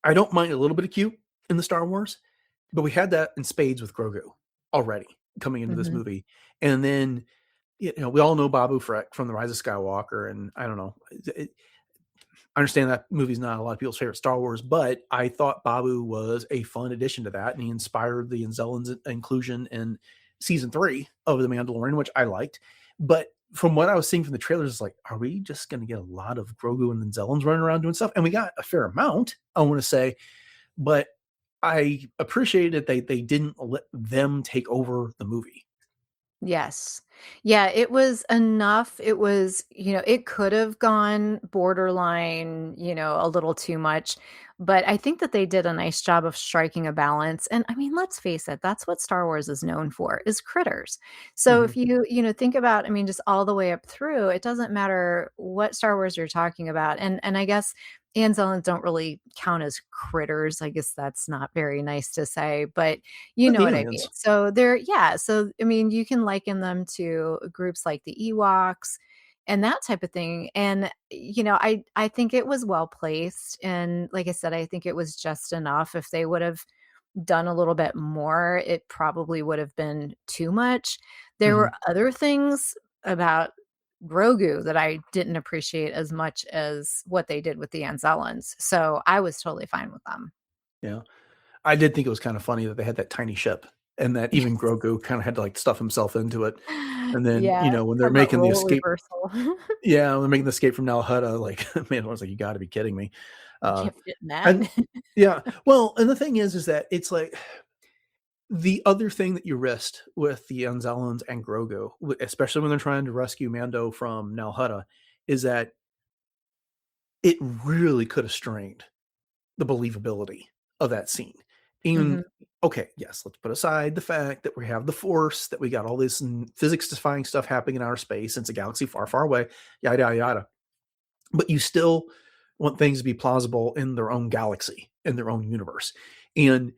I don't mind a little bit of cute in the Star Wars, but we had that in spades with Grogu already coming into this movie. And then, we all know Babu Frick from The Rise of Skywalker. And I don't know, I understand that movie's not a lot of people's favorite Star Wars, but I thought Babu was a fun addition to that. And he inspired the Anzellans inclusion in season 3 of The Mandalorian, which I liked. But from what I was seeing from the trailers, it's like, are we just going to get a lot of Grogu and Anzellans running around doing stuff? And we got a fair amount, I want to say, but I appreciated that they didn't let them take over the movie. Yes. Yeah, it was enough. It was, it could have gone borderline, a little too much, but I think that they did a nice job of striking a balance. And I mean, let's face it, that's what Star Wars is known for, is critters. So if you, think about, I mean, just all the way up through, it doesn't matter what Star Wars you're talking about. And I guess Anzellans don't really count as critters. I guess that's not very nice to say, but you know what I mean. So so I mean, you can liken them to groups like the Ewoks and that type of thing. And I think it was well placed. And like I said, I think it was just enough. If they would have done a little bit more, it probably would have been too much. There were other things about Grogu that I didn't appreciate as much as what they did with the Anzellans. So I was totally fine with them. Yeah. I did think it was kind of funny that they had that tiny ship and that even Grogu kind of had to like stuff himself into it. And then, when they're making the escape, when they're making the escape from Nal Hutta, like, man, I was like, you got to be kidding me. And the thing is that it's like, the other thing that you risked with the Anzellans and Grogu, especially when they're trying to rescue Mando from Nal Hutta, is that it really could have strained the believability of that scene. Even, okay, yes, let's put aside the fact that we have the Force, that we got all this physics-defying stuff happening in outer space, it's a galaxy far, far away, yada, yada, yada. But you still want things to be plausible in their own galaxy, in their own universe. And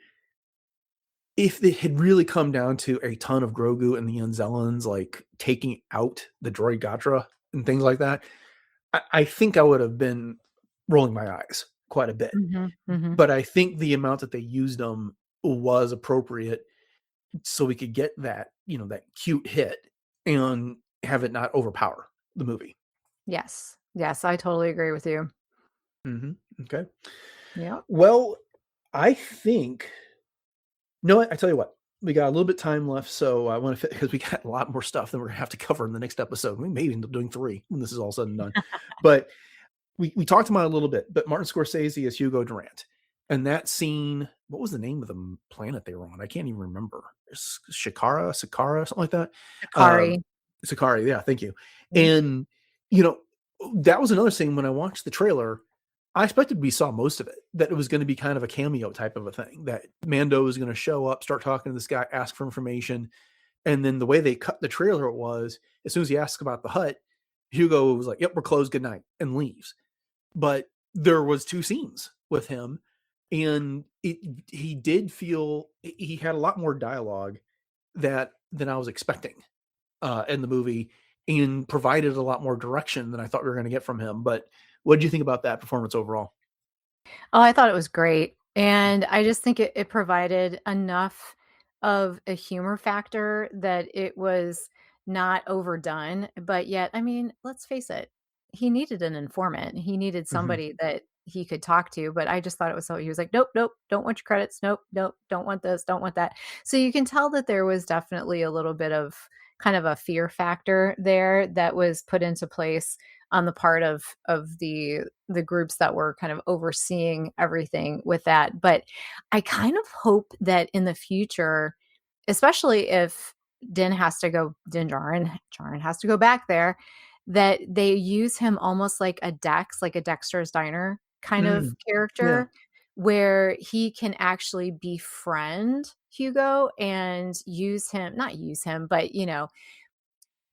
if it had really come down to a ton of Grogu and the Anzellans, like taking out the droid Gatra and things like that, I think I would have been rolling my eyes quite a bit. But I think the amount that they used them was appropriate, so we could get that, that cute hit and have it not overpower the movie. Yes, I totally agree with you. Okay. Yeah. Well, I think. No, I tell you what, we got a little bit of time left, so I want to, because we got a lot more stuff than we're gonna have to cover in the next episode. We may end up doing 3 when this is all said and done. But we talked about it a little bit. But Martin Scorsese as Hugo Durant, and that scene. What was the name of the planet they were on? I can't even remember. Sakara, something like that. Sakari. Yeah, thank you. And that was another scene when I watched the trailer. I expected we saw most of it, that it was going to be kind of a cameo type of a thing, that Mando was going to show up, start talking to this guy, ask for information, And then the way they cut the trailer was, as soon as he asks about the hut, Hugo was like, "Yep, we're closed. Good night," and leaves. But there was 2 scenes with him, and he did feel he had a lot more dialogue than I was expecting in the movie, and provided a lot more direction than I thought we were going to get from him. But what did you think about that performance overall? Oh, I thought it was great. And I just think it provided enough of a humor factor that it was not overdone. But yet, I mean, let's face it, he needed an informant. He needed Mhm. somebody that he could talk to. But I just thought it was so, he was like, nope, nope, don't want your credits. Nope, nope, don't want this, don't want that. So you can tell that there was definitely a little bit of kind of a fear factor there that was put into place on the part of the groups that were kind of overseeing everything with that. But I kind of hope that in the future, especially if Din Djarin has to go back there, that they use him almost like a Dex, like a Dexter's Diner kind of Mm. Yeah. character, where he can actually befriend Hugo and use him, not use him, but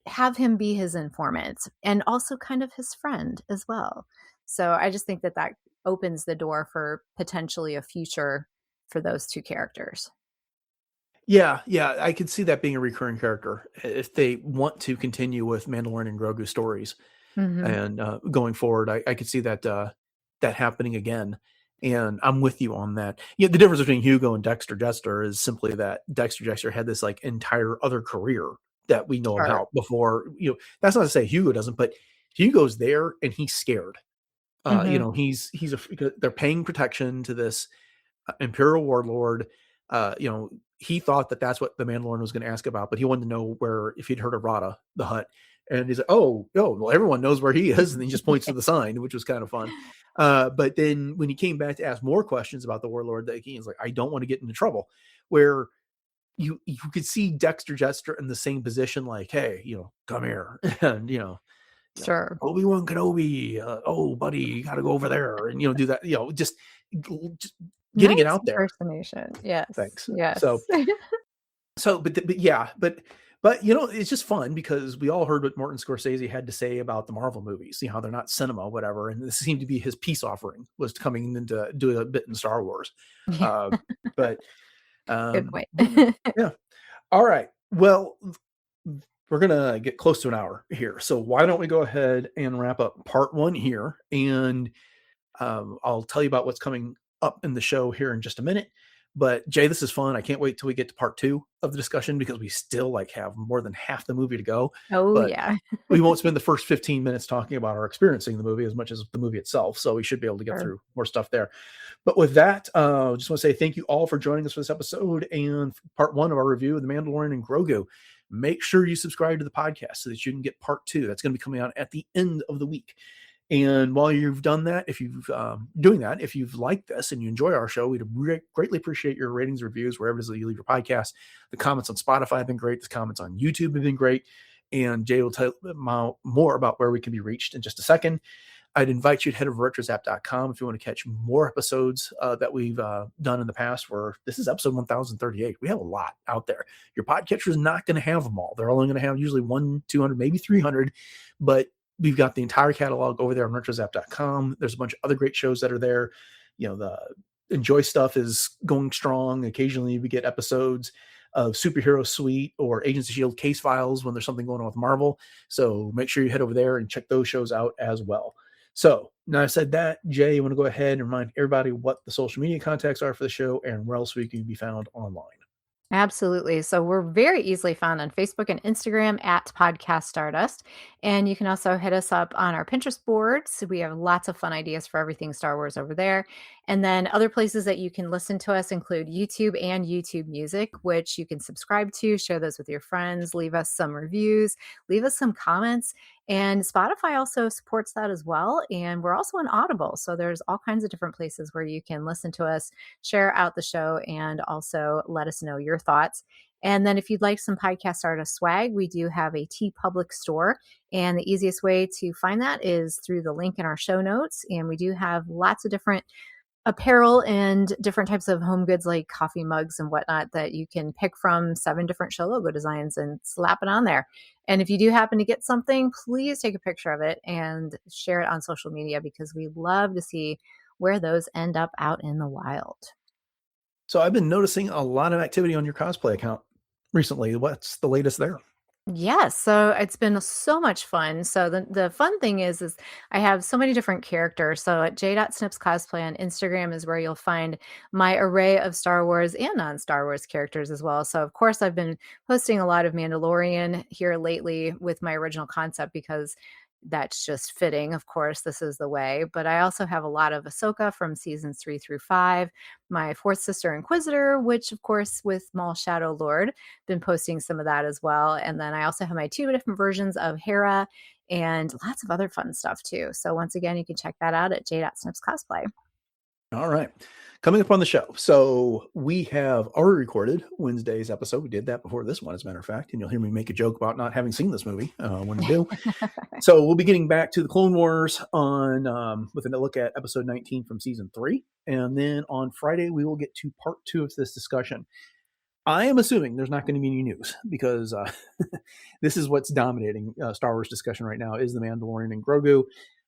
have him be his informant and also kind of his friend as well. So I just think that that opens the door for potentially a future for those 2 characters. Yeah, yeah, I could see that being a recurring character if they want to continue with Mandalorian and Grogu stories. Mhm. And going forward, I could see that that happening again. And I'm with you on that. Yeah, the difference between Hugo and Dexter Jester is simply that Dexter Jester had this like entire other career that we know Sure. about before. That's not to say Hugo doesn't, but Hugo's there and he's scared. Mhm. They're paying protection to this Imperial warlord. He thought that that's what the Mandalorian was going to ask about, but he wanted to know where if he'd heard of Rada, the hut. And he's like, "Oh, no, well, everyone knows where he is," and he just points to the sign, which was kind of fun. But then when he came back to ask more questions about the warlord, that he's like, "I don't want to get into trouble." Where you could see Dexter Jester in the same position, like, "Hey, come here," and Sure. Obi-Wan Kenobi, "Oh, buddy, you got to go over there," and do that, just getting it Nice out there. impersonation. Yes. Thanks. So Yes. but yeah, but it's just fun because we all heard what Martin Scorsese had to say about the Marvel movies, how they're not cinema, whatever. And this seemed to be his peace offering, was coming into doing a bit in Star Wars. Yeah. Uh, but Good point. but yeah. All right. Well, we're gonna get close to an hour here. So why don't we go ahead and wrap up part 1 here, and I'll tell you about what's coming up in the show here in just a minute. But Jay, this is fun. I can't wait till we get to part 2 of the discussion because we still have more than half the movie to go. Oh, But yeah. we won't spend the first 15 minutes talking about our experiencing the movie as much as the movie itself. So we should be able to get Sure. through more stuff there. But with that, just want to say thank you all for joining us for this episode and part 1 of our review of The Mandalorian and Grogu. Make sure you subscribe to the podcast so that you can get part 2. That's going to be coming out at the end of the week. And while you've done that, if you've liked this and you enjoy our show, we'd greatly appreciate your ratings, reviews, wherever it is that you leave your podcast. The comments on Spotify have been great. The comments on YouTube have been great. And Jay will tell you more about where we can be reached in just a second. I'd invite you to head over to retrozap.com if you want to catch more episodes that we've done in the past, where this is episode 1038. We have a lot out there. Your podcatcher is not going to have them all. They're only going to have usually 100, 200, maybe 300, but we've got the entire catalog over there on retrozap.com. There's a bunch of other great shows that are there. The Enjoy stuff is going strong. Occasionally we get episodes of Superhero Suite or Agents of S.H.I.E.L.D. case files when there's something going on with Marvel. So make sure you head over there and check those shows out as well. So now I said that, Jay, you want to go ahead and remind everybody what the social media contacts are for the show and where else we can be found online. Absolutely. So we're very easily found on Facebook and Instagram at Podcast Stardust. And you can also hit us up on our Pinterest boards. We have lots of fun ideas for everything Star Wars over there. And then other places that you can listen to us include YouTube and YouTube Music, which you can subscribe to, share those with your friends, leave us some reviews, leave us some comments. And Spotify also supports that as well. And we're also on Audible. So there's all kinds of different places where you can listen to us, share out the show, and also let us know your thoughts. And then if you'd like some Podcast Artist swag, we do have a TeePublic store. And the easiest way to find that is through the link in our show notes. And we do have lots of different apparel and different types of home goods like coffee mugs and whatnot that you can pick from 7 different show logo designs and slap it on there. And if you do happen to get something, please take a picture of it and share it on social media, because we love to see where those end up out in the wild. So I've been noticing a lot of activity on your cosplay account recently. What's the latest there? Yes, so it's been so much fun. So the fun thing is I have so many different characters. So at j.snips cosplay on Instagram is where you'll find my array of Star Wars and non-Star Wars characters as well. So of course I've been posting a lot of Mandalorian here lately with my original concept, because that's just fitting. Of course, this is the way. But I also have a lot of Ahsoka from seasons 3 through 5, my fourth sister Inquisitor, which of course with Maul Shadow Lord, been posting some of that as well. And then I also have my 2 different versions of Hera and lots of other fun stuff too. So once again, you can check that out at j.snips cosplay. All right. Coming up on the show. So we have already recorded Wednesday's episode. We did that before this one, as a matter of fact. And you'll hear me make a joke about not having seen this movie when we do. So we'll be getting back to the Clone Wars on with a look at episode 19 from season 3. And then on Friday, we will get to part 2 of this discussion. I am assuming there's not going to be any news, because this is what's dominating Star Wars discussion right now, is the Mandalorian and Grogu.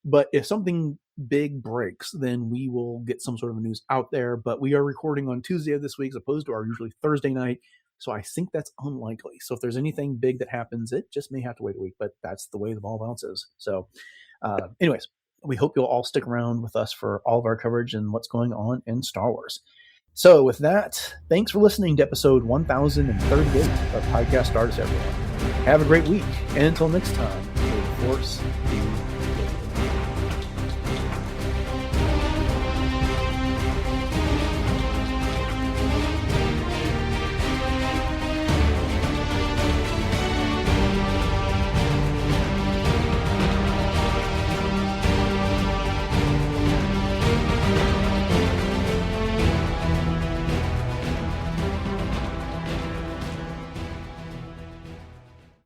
But if something big breaks, then we will get some sort of news out there. But we are recording on Tuesday of this week as opposed to our usually Thursday night. So I think that's unlikely. So if there's anything big that happens, it just may have to wait a week. But that's the way the ball bounces. So anyways, we hope you'll all stick around with us for all of our coverage and what's going on in Star Wars. So with that, thanks for listening to episode 1038 of Podcast Stardust, everyone. Have a great week. And until next time, may the Force be